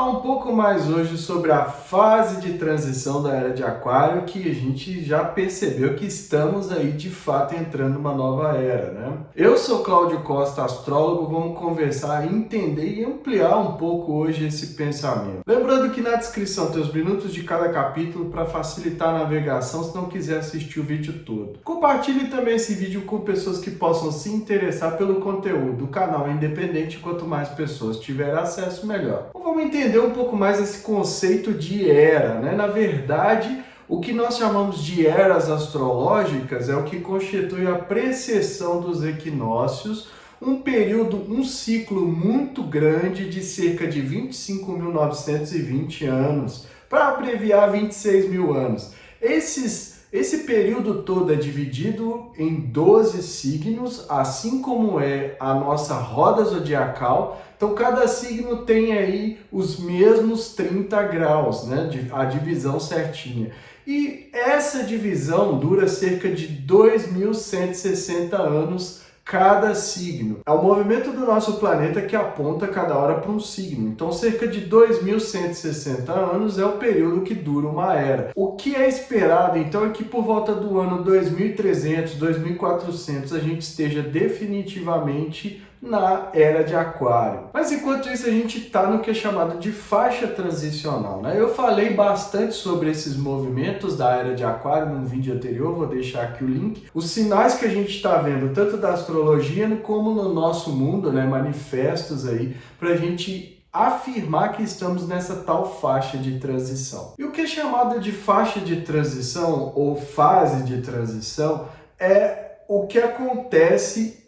falar um pouco mais hoje sobre a fase de transição da era de Aquário, que a gente já percebeu que estamos aí de fato entrando numa nova era, né? Eu sou Cláudio Costa, astrólogo, vamos conversar, entender e ampliar um pouco hoje esse pensamento. Lembrando que na descrição tem os minutos de cada capítulo para facilitar a navegação se não quiser assistir o vídeo todo. Compartilhe também esse vídeo com pessoas que possam se interessar pelo conteúdo. O canal é independente, quanto mais pessoas tiverem acesso, melhor. Vamos entender um pouco mais esse conceito de era, né? Na verdade, o que nós chamamos de eras astrológicas é o que constitui a precessão dos equinócios, um período, um ciclo muito grande de cerca de 25.920 anos, para abreviar 26 mil anos. Esse período todo é dividido em 12 signos, assim como é a nossa roda zodiacal. Então, cada signo tem aí os mesmos 30 graus, né? A divisão certinha. E essa divisão dura cerca de 2.160 anos cada signo. É o movimento do nosso planeta que aponta cada hora para um signo. Então, cerca de 2.160 anos é o período que dura uma era. O que é esperado, então, é que por volta do ano 2300, 2400, a gente esteja definitivamente na era de Aquário. Mas enquanto isso, a gente está no que é chamado de faixa transicional, né? Eu falei bastante sobre esses movimentos da era de Aquário num vídeo anterior, vou deixar aqui o link. Os sinais que a gente está vendo, tanto da astrologia como no nosso mundo, né? Manifestos aí, para a gente afirmar que estamos nessa tal faixa de transição. E o que é chamado de faixa de transição ou fase de transição é o que acontece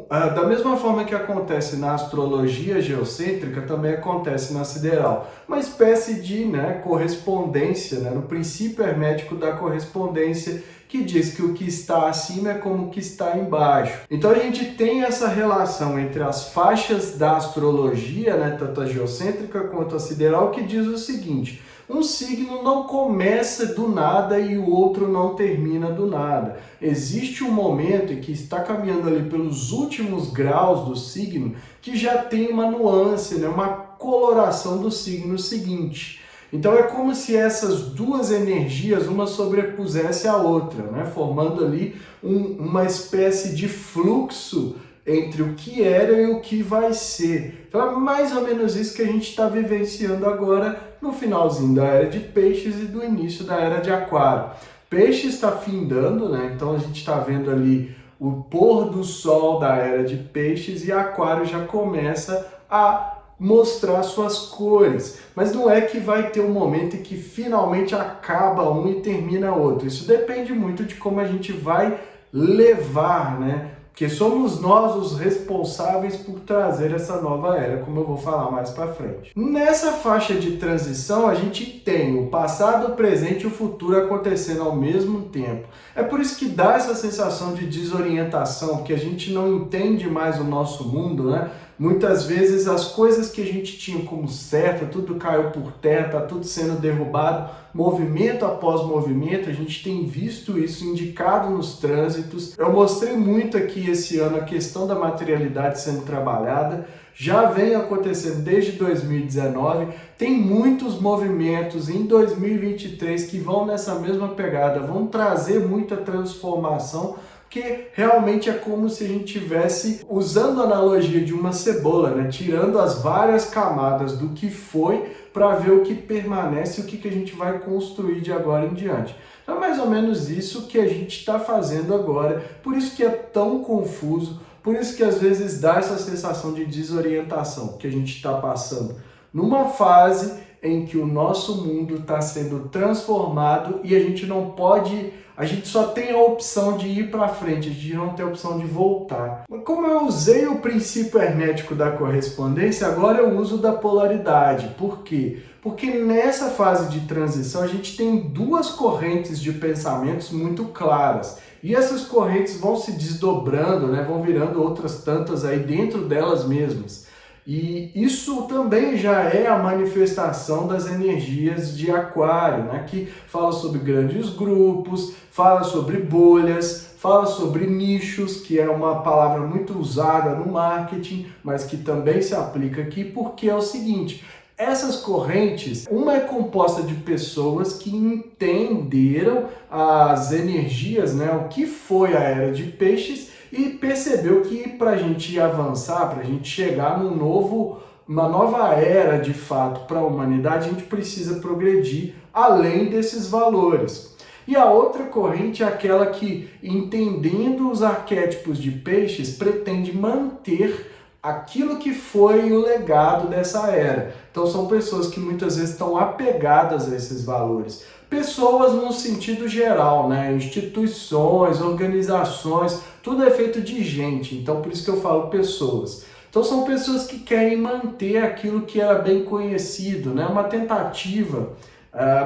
da mesma forma que acontece na astrologia geocêntrica, também acontece na sideral. Uma espécie de correspondência, no princípio hermético da correspondência, que diz que o que está acima é como o que está embaixo. Então a gente tem essa relação entre as faixas da astrologia, tanto a geocêntrica quanto a sideral, que diz o seguinte: um signo não começa do nada e o outro não termina do nada. Existe um momento em que está caminhando ali pelos últimos graus do signo que já tem uma nuance, uma coloração do signo seguinte. Então é como se essas duas energias, uma sobrepusesse a outra, formando ali uma espécie de fluxo entre o que era e o que vai ser. Então é mais ou menos isso que a gente está vivenciando agora no finalzinho da era de Peixes e do início da era de Aquário. Peixes está findando, então a gente está vendo ali o pôr do sol da era de Peixes e Aquário já começa a mostrar suas cores, mas não é que vai ter um momento em que finalmente acaba um e termina outro. Isso depende muito de como a gente vai levar, porque somos nós os responsáveis por trazer essa nova era, como eu vou falar mais para frente. Nessa faixa de transição, a gente tem o passado, o presente e o futuro acontecendo ao mesmo tempo. É por isso que dá essa sensação de desorientação, porque a gente não entende mais o nosso mundo, Muitas vezes as coisas que a gente tinha como certa, tudo caiu por terra, está tudo sendo derrubado, movimento após movimento, a gente tem visto isso indicado nos trânsitos. Eu mostrei muito aqui esse ano a questão da materialidade sendo trabalhada, já vem acontecendo desde 2019, tem muitos movimentos em 2023 que vão nessa mesma pegada, vão trazer muita transformação, que realmente é como se a gente estivesse usando a analogia de uma cebola, tirando as várias camadas do que foi para ver o que permanece e o que a gente vai construir de agora em diante. Então é mais ou menos isso que a gente está fazendo agora, por isso que é tão confuso, por isso que às vezes dá essa sensação de desorientação que a gente está passando numa fase em que o nosso mundo está sendo transformado e a gente não pode, a gente só tem a opção de ir para frente, a gente não tem a opção de voltar. Mas como eu usei o princípio hermético da correspondência, agora eu uso da polaridade. Por quê? Porque nessa fase de transição a gente tem duas correntes de pensamentos muito claras. E essas correntes vão se desdobrando, vão virando outras tantas aí dentro delas mesmas. E isso também já é a manifestação das energias de Aquário, que fala sobre grandes grupos, fala sobre bolhas, fala sobre nichos, que é uma palavra muito usada no marketing, mas que também se aplica aqui, porque é o seguinte: Essas correntes, uma é composta de pessoas que entenderam as energias, né, o que foi a Era de Peixes e percebeu que para a gente avançar, para a gente chegar uma nova era de fato para a humanidade, a gente precisa progredir além desses valores. E a outra corrente é aquela que, entendendo os arquétipos de peixes, pretende manter aquilo que foi o legado dessa era. Então são pessoas que muitas vezes estão apegadas a esses valores. Pessoas no sentido geral, né? Instituições, organizações, tudo é feito de gente, então por isso que eu falo pessoas. Então são pessoas que querem manter aquilo que era bem conhecido, né? Uma tentativa,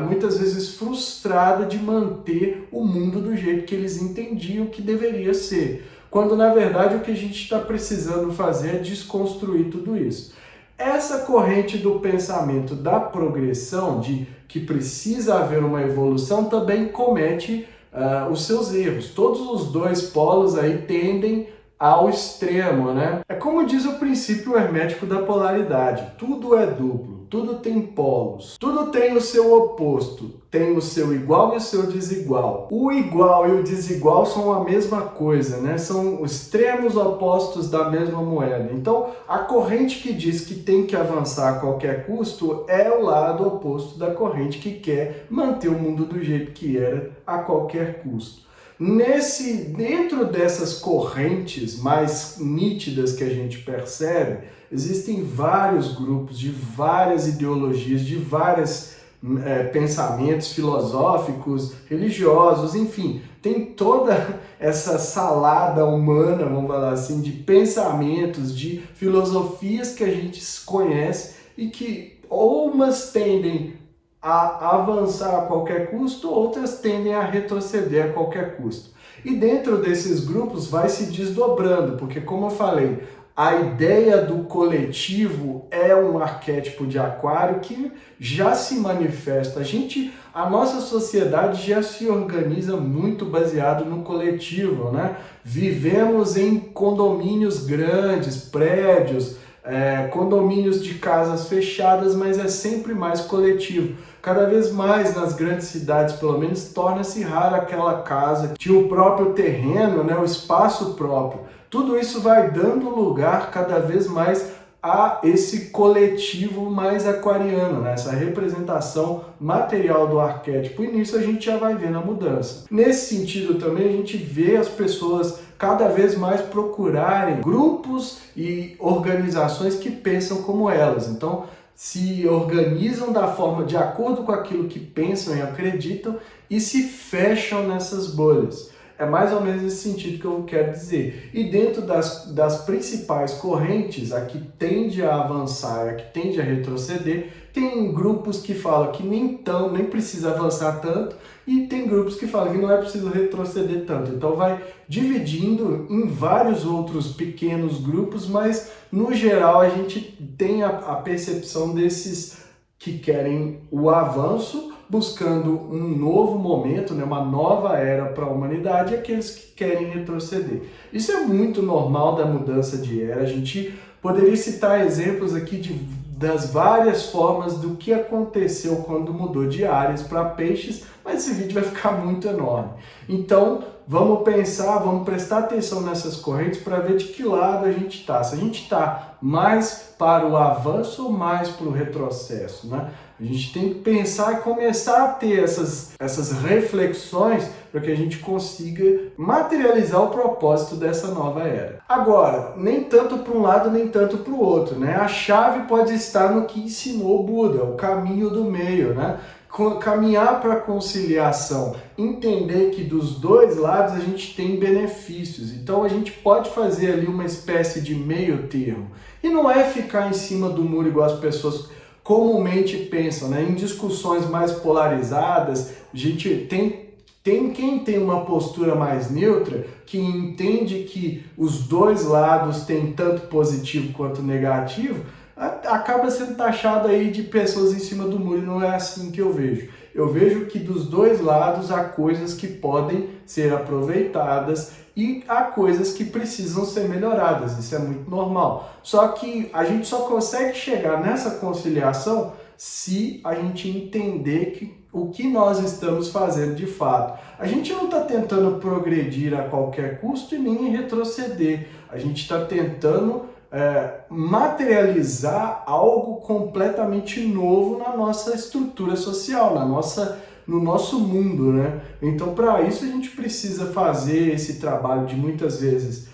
muitas vezes frustrada, de manter o mundo do jeito que eles entendiam que deveria ser. Quando na verdade o que a gente está precisando fazer é desconstruir tudo isso. Essa corrente do pensamento da progressão, de que precisa haver uma evolução, também comete os seus erros. Todos os dois polos aí tendem ao extremo, né? É como diz o princípio hermético da polaridade: tudo é duplo, tudo tem polos, tudo tem o seu oposto, tem o seu igual e o seu desigual. O igual e o desigual são a mesma coisa, né? São os extremos opostos da mesma moeda. Então, a corrente que diz que tem que avançar a qualquer custo é o lado oposto da corrente que quer manter o mundo do jeito que era a qualquer custo. Dentro dessas correntes mais nítidas que a gente percebe, existem vários grupos de várias ideologias, de vários pensamentos filosóficos, religiosos, enfim, tem toda essa salada humana, vamos falar assim, de pensamentos, de filosofias que a gente conhece e que umas tendem a avançar a qualquer custo, outras tendem a retroceder a qualquer custo. E dentro desses grupos vai se desdobrando, porque como eu falei, a ideia do coletivo é um arquétipo de Aquário que já se manifesta. A nossa sociedade já se organiza muito baseado no coletivo, né? Vivemos em condomínios grandes, prédios, condomínios de casas fechadas, mas é sempre mais coletivo. Cada vez mais nas grandes cidades, pelo menos, torna-se rara aquela casa que tinha o próprio terreno, né, o espaço próprio. Tudo isso vai dando lugar cada vez mais a esse coletivo mais aquariano, né? Essa representação material do arquétipo, e nisso a gente já vai vendo a mudança. Nesse sentido também a gente vê as pessoas cada vez mais procurarem grupos e organizações que pensam como elas. Então, se organizam de acordo com aquilo que pensam e acreditam e se fecham nessas bolhas. É mais ou menos esse sentido que eu quero dizer. E dentro das principais correntes, a que tende a avançar e a que tende a retroceder, tem grupos que falam que nem precisa avançar tanto, e tem grupos que falam que não é preciso retroceder tanto. Então vai dividindo em vários outros pequenos grupos, mas no geral a gente tem a percepção desses que querem o avanço, buscando um novo momento, né, uma nova era para a humanidade, e aqueles que querem retroceder. Isso é muito normal da mudança de era. A gente poderia citar exemplos aqui das várias formas do que aconteceu quando mudou de Áries para Peixes, mas esse vídeo vai ficar muito enorme. Então, vamos prestar atenção nessas correntes para ver de que lado a gente está. Se a gente está mais para o avanço ou mais para o retrocesso, né? A gente tem que pensar e começar a ter essas reflexões para que a gente consiga materializar o propósito dessa nova era. Agora, nem tanto para um lado, nem tanto para o outro, né? A chave pode estar no que ensinou o Buda, o caminho do meio, né? Caminhar para a conciliação, entender que dos dois lados a gente tem benefícios, então a gente pode fazer ali uma espécie de meio termo. E não é ficar em cima do muro igual as pessoas comumente pensam, né? Em discussões mais polarizadas, a gente tem quem tem uma postura mais neutra, que entende que os dois lados têm tanto positivo quanto negativo, acaba sendo taxado aí de pessoas em cima do muro, e não é assim que eu vejo. Eu vejo que dos dois lados há coisas que podem ser aproveitadas e há coisas que precisam ser melhoradas, isso é muito normal. Só que a gente só consegue chegar nessa conciliação se a gente entender o que nós estamos fazendo de fato. A gente não está tentando progredir a qualquer custo e nem retroceder. A gente está tentando materializar algo completamente novo na nossa estrutura social, no nosso mundo, né? Então, para isso a gente precisa fazer esse trabalho de muitas vezes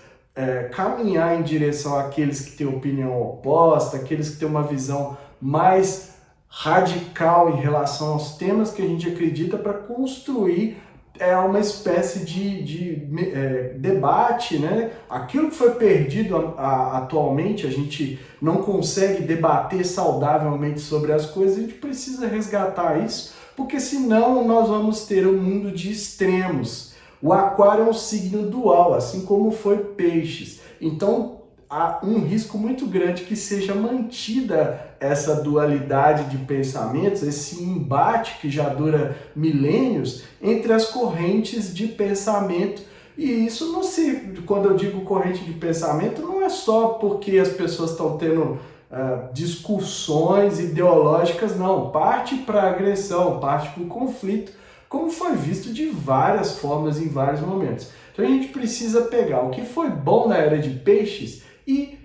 caminhar em direção àqueles que têm opinião oposta, aqueles que têm uma visão mais radical em relação aos temas que a gente acredita, para construir uma espécie de debate, né? Aquilo que foi perdido atualmente, a gente não consegue debater saudavelmente sobre as coisas, a gente precisa resgatar isso, porque senão nós vamos ter um mundo de extremos. O aquário é um signo dual, assim como foi peixes. Então, há um risco muito grande que seja mantida essa dualidade de pensamentos, esse embate que já dura milênios entre as correntes de pensamento. E isso não quando eu digo corrente de pensamento, não é só porque as pessoas estão tendo discussões ideológicas, não. Parte para agressão, parte para o conflito, como foi visto de várias formas em vários momentos. Então a gente precisa pegar o que foi bom na era de peixes e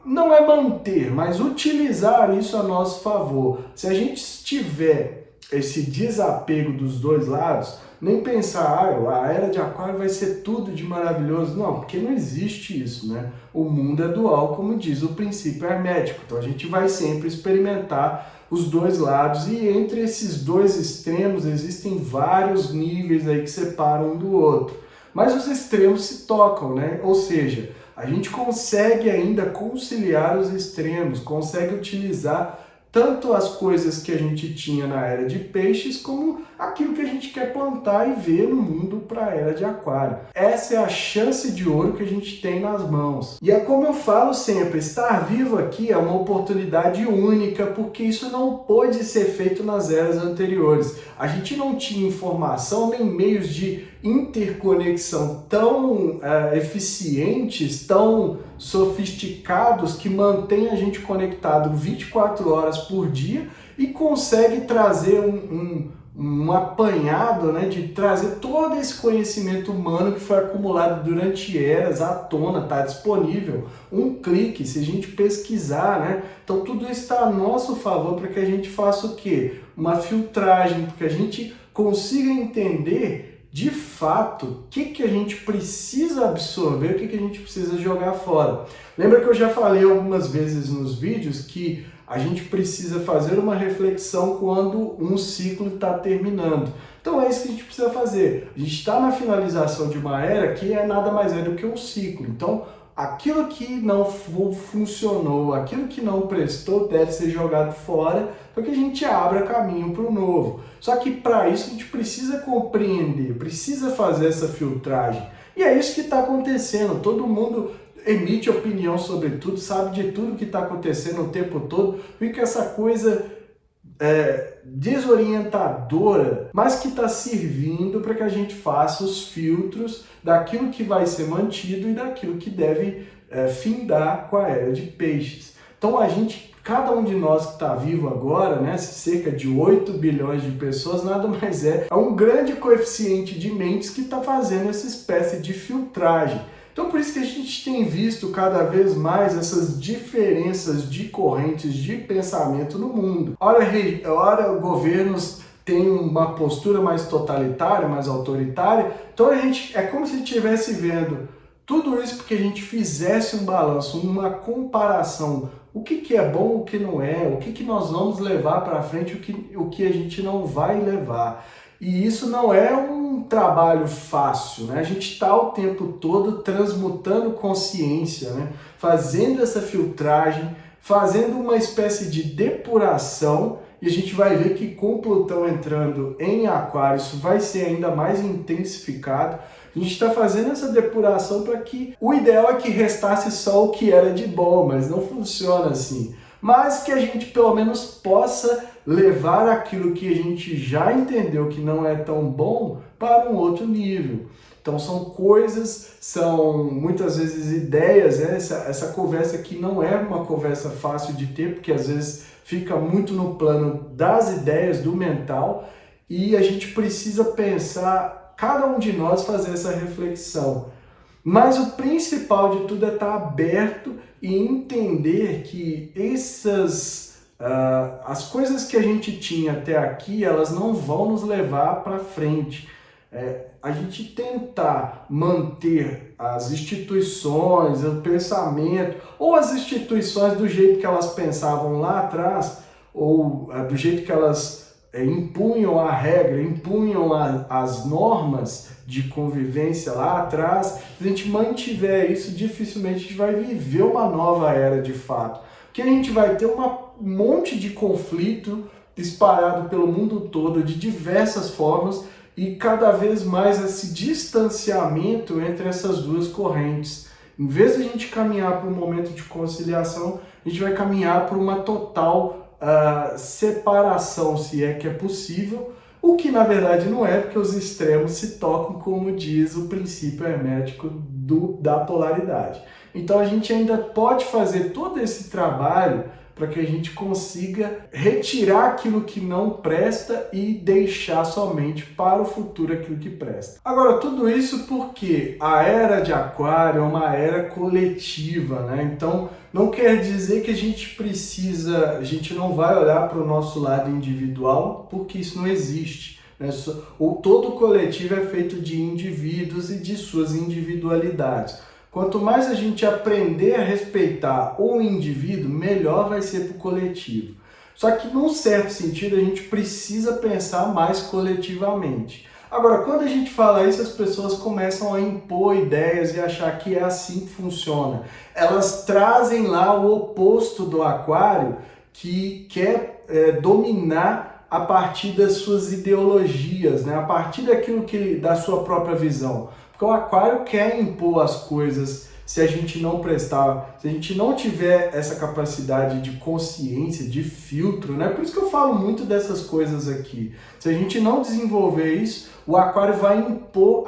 não é manter, mas utilizar isso a nosso favor. Se a gente tiver esse desapego dos dois lados, nem pensar, a era de aquário vai ser tudo de maravilhoso. Não, porque não existe isso, né? O mundo é dual, como diz o princípio hermético. Então a gente vai sempre experimentar os dois lados, e entre esses dois extremos existem vários níveis aí que separam um do outro. Mas os extremos se tocam, né? Ou seja, a gente consegue ainda conciliar os extremos, consegue utilizar tanto as coisas que a gente tinha na era de peixes, como aquilo que a gente quer plantar e ver no mundo para a era de aquário. Essa é a chance de ouro que a gente tem nas mãos. E é como eu falo sempre, estar vivo aqui é uma oportunidade única, porque isso não pôde ser feito nas eras anteriores. A gente não tinha informação nem meios de interconexão tão eficientes, tão sofisticados, que mantém a gente conectado 24 horas por dia e consegue trazer um apanhado, né, de trazer todo esse conhecimento humano que foi acumulado durante eras à tona, está disponível, um clique, se a gente pesquisar, né? Então tudo isso está a nosso favor para que a gente faça o quê? Uma filtragem, porque a gente consiga entender de fato o que a gente precisa absorver, o que a gente precisa jogar fora. Lembra que eu já falei algumas vezes nos vídeos que a gente precisa fazer uma reflexão quando um ciclo está terminando. Então é isso que a gente precisa fazer. A gente está na finalização de uma era que nada mais é do que um ciclo. Então aquilo que não funcionou, aquilo que não prestou deve ser jogado fora para que a gente abra caminho para o novo. Só que para isso a gente precisa compreender, precisa fazer essa filtragem. E é isso que está acontecendo. Todo mundo emite opinião sobre tudo, sabe de tudo que está acontecendo o tempo todo, fica essa coisa desorientadora, mas que está servindo para que a gente faça os filtros daquilo que vai ser mantido e daquilo que deve findar com a era de peixes. Então cada um de nós que está vivo agora, né, cerca de 8 bilhões de pessoas, nada mais é um grande coeficiente de mentes que está fazendo essa espécie de filtragem. Então por isso que a gente tem visto cada vez mais essas diferenças de correntes de pensamento no mundo. Ora governos têm uma postura mais totalitária, mais autoritária, então é como se estivesse vendo tudo isso porque a gente fizesse um balanço, uma comparação. O que é bom, o que não é, o que nós vamos levar para frente, o que a gente não vai levar. E isso não é um trabalho fácil, né? A gente está o tempo todo transmutando consciência, né? Fazendo essa filtragem, fazendo uma espécie de depuração, e a gente vai ver que com Plutão entrando em Aquário, isso vai ser ainda mais intensificado. A gente está fazendo essa depuração para que o ideal é que restasse só o que era de bom, mas não funciona assim. Mas que a gente pelo menos possa levar aquilo que a gente já entendeu que não é tão bom para um outro nível. Então são coisas, são muitas vezes ideias, né? Essa conversa aqui não é uma conversa fácil de ter, porque às vezes fica muito no plano das ideias, do mental, e a gente precisa pensar, cada um de nós fazer essa reflexão. Mas o principal de tudo é estar aberto e entender que as coisas que a gente tinha até aqui, elas não vão nos levar para frente. A gente tentar manter as instituições, o pensamento, ou as instituições do jeito que elas pensavam lá atrás, ou do jeito que elas impunham a regra, impunham as normas de convivência lá atrás. Se a gente mantiver isso, dificilmente a gente vai viver uma nova era de fato. Porque a gente vai ter um monte de conflito espalhado pelo mundo todo, de diversas formas, e cada vez mais esse distanciamento entre essas duas correntes. Em vez de a gente caminhar para um momento de conciliação, a gente vai caminhar para uma total separação, se é que é possível, o que na verdade não é, porque os extremos se tocam, como diz o princípio hermético da polaridade. Então a gente ainda pode fazer todo esse trabalho para que a gente consiga retirar aquilo que não presta e deixar somente para o futuro aquilo que presta. Agora, tudo isso porque a era de Aquário é uma era coletiva, né? Então, não quer dizer que a gente não vai olhar para o nosso lado individual, porque isso não existe, né? Todo coletivo é feito de indivíduos e de suas individualidades. Quanto mais a gente aprender a respeitar o indivíduo, melhor vai ser para o coletivo. Só que, num certo sentido, a gente precisa pensar mais coletivamente. Agora, quando a gente fala isso, as pessoas começam a impor ideias e achar que é assim que funciona. Elas trazem lá o oposto do Aquário, que quer dominar a partir das suas ideologias, né? A partir daquilo da sua própria visão. Porque o Aquário quer impor as coisas se a gente não prestar, se a gente não tiver essa capacidade de consciência, de filtro, né? Por isso que eu falo muito dessas coisas aqui. Se a gente não desenvolver isso, o Aquário vai impor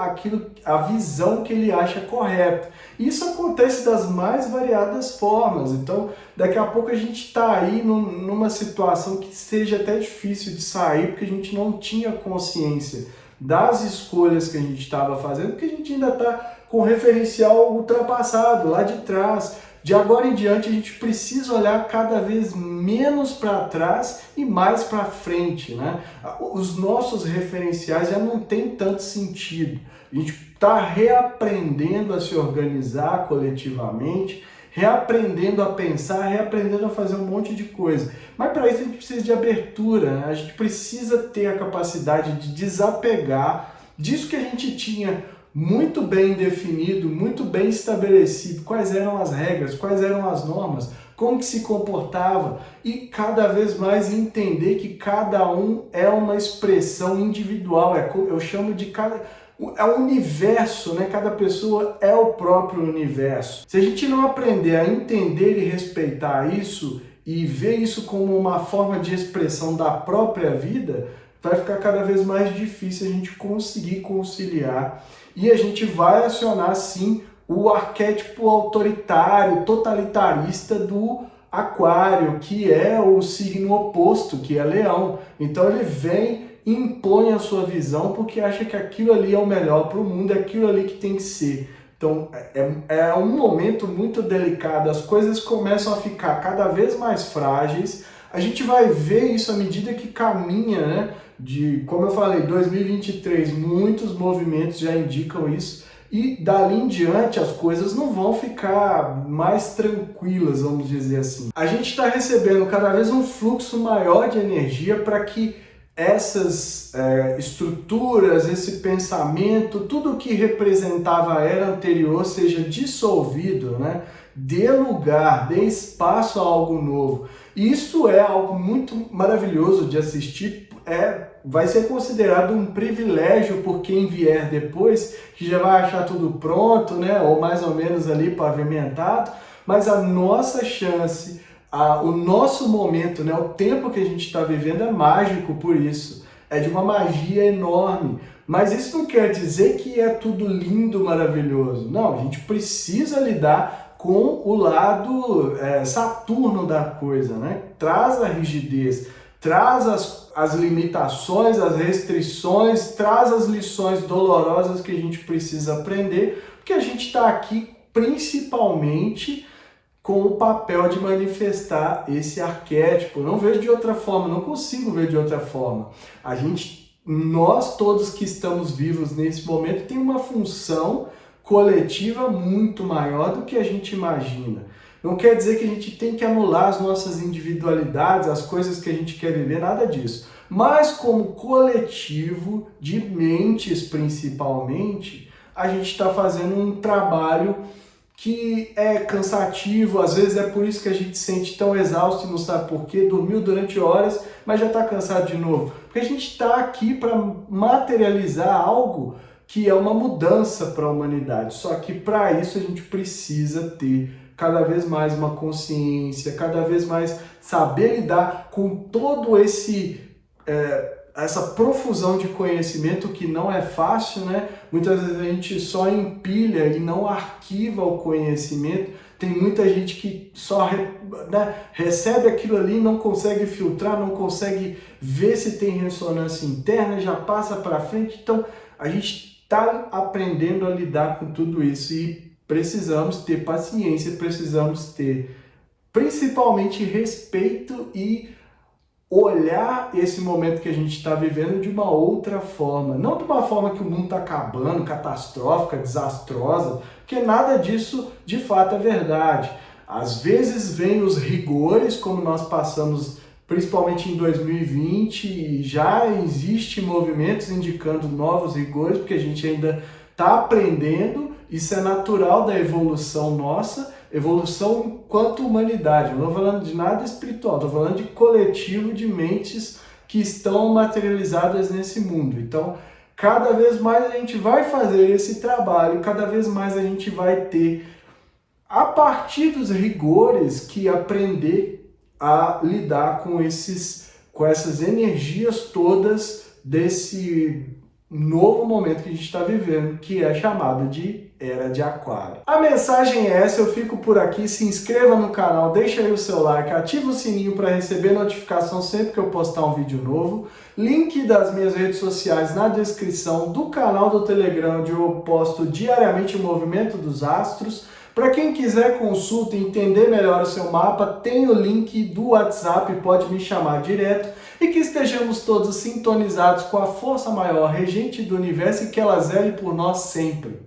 a visão que ele acha correta. Isso acontece das mais variadas formas. Então, daqui a pouco a gente está aí numa situação que seja até difícil de sair, porque a gente não tinha consciência das escolhas que a gente estava fazendo, porque a gente ainda está com o referencial ultrapassado, lá de trás. De agora em diante, a gente precisa olhar cada vez menos para trás e mais para frente, né? Os nossos referenciais já não têm tanto sentido. A gente está reaprendendo a se organizar coletivamente, reaprendendo a pensar, reaprendendo a fazer um monte de coisa. Mas para isso a gente precisa de abertura, né? A gente precisa ter a capacidade de desapegar disso que a gente tinha muito bem definido, muito bem estabelecido, quais eram as regras, quais eram as normas, como que se comportava, e cada vez mais entender que cada um é uma expressão individual, eu chamo de é um universo, né? Cada pessoa é o próprio universo. Se a gente não aprender a entender e respeitar isso e ver isso como uma forma de expressão da própria vida, vai ficar cada vez mais difícil a gente conseguir conciliar. E a gente vai acionar, sim, o arquétipo autoritário, totalitarista do Aquário, que é o signo oposto, que é Leão. Então ele vem e impõe a sua visão porque acha que aquilo ali é o melhor para o mundo, é aquilo ali que tem que ser. Então é um momento muito delicado, as coisas começam a ficar cada vez mais frágeis. A gente vai ver isso à medida que caminha, né? Como eu falei, 2023, muitos movimentos já indicam isso, e dali em diante as coisas não vão ficar mais tranquilas, vamos dizer assim. A gente está recebendo cada vez um fluxo maior de energia para que essas estruturas, esse pensamento, tudo que representava a era anterior seja dissolvido, né? Dê lugar, dê espaço a algo novo. E isso é algo muito maravilhoso de assistir, vai ser considerado um privilégio por quem vier depois, que já vai achar tudo pronto, né? Ou mais ou menos ali pavimentado, mas a nossa chance, o nosso momento, né? O tempo que a gente está vivendo é mágico por isso. é de uma magia enorme. Mas isso não quer dizer que é tudo lindo, maravilhoso. Não, a gente precisa lidar com o lado Saturno da coisa, né? Traz a rigidez, traz as limitações, as restrições, traz as lições dolorosas que a gente precisa aprender, porque a gente está aqui principalmente com o papel de manifestar esse arquétipo. Eu não vejo de outra forma, não consigo ver de outra forma. Nós todos que estamos vivos nesse momento tem uma função coletiva muito maior do que a gente imagina. Não quer dizer que a gente tem que anular as nossas individualidades, as coisas que a gente quer viver, nada disso. Mas como coletivo, de mentes principalmente, a gente está fazendo um trabalho que é cansativo, às vezes é por isso que a gente se sente tão exausto e não sabe por quê, dormiu durante horas, mas já está cansado de novo. Porque a gente está aqui para materializar algo que é uma mudança para a humanidade. Só que para isso a gente precisa ter cada vez mais uma consciência, cada vez mais saber lidar com todo essa profusão de conhecimento que não é fácil, né? Muitas vezes a gente só empilha e não arquiva o conhecimento. Tem muita gente que só recebe aquilo ali, não consegue filtrar, não consegue ver se tem ressonância interna, já passa para frente. Então a gente está aprendendo a lidar com tudo isso e precisamos ter paciência, precisamos ter principalmente respeito e olhar esse momento que a gente está vivendo de uma outra forma. Não de uma forma que o mundo está acabando, catastrófica, desastrosa, porque nada disso de fato é verdade. Às vezes vem os rigores, como nós passamos principalmente em 2020, e já existem movimentos indicando novos rigores, porque a gente ainda está aprendendo, isso é natural da evolução nossa, evolução enquanto humanidade. Eu não estou falando de nada espiritual, estou falando de coletivo de mentes que estão materializadas nesse mundo. Então, cada vez mais a gente vai fazer esse trabalho, cada vez mais a gente vai ter, a partir dos rigores, que aprender a lidar com essas energias todas desse novo momento que a gente está vivendo, que é chamado de Era de Aquário. A mensagem é essa, eu fico por aqui, se inscreva no canal, deixa aí o seu like, ativa o sininho para receber notificação sempre que eu postar um vídeo novo, link das minhas redes sociais na descrição, do canal do Telegram, onde eu posto diariamente o movimento dos astros. Para quem quiser consulta e entender melhor o seu mapa, tem o link do WhatsApp, pode me chamar direto. E que estejamos todos sintonizados com a força maior, regente do universo, e que ela zele por nós sempre.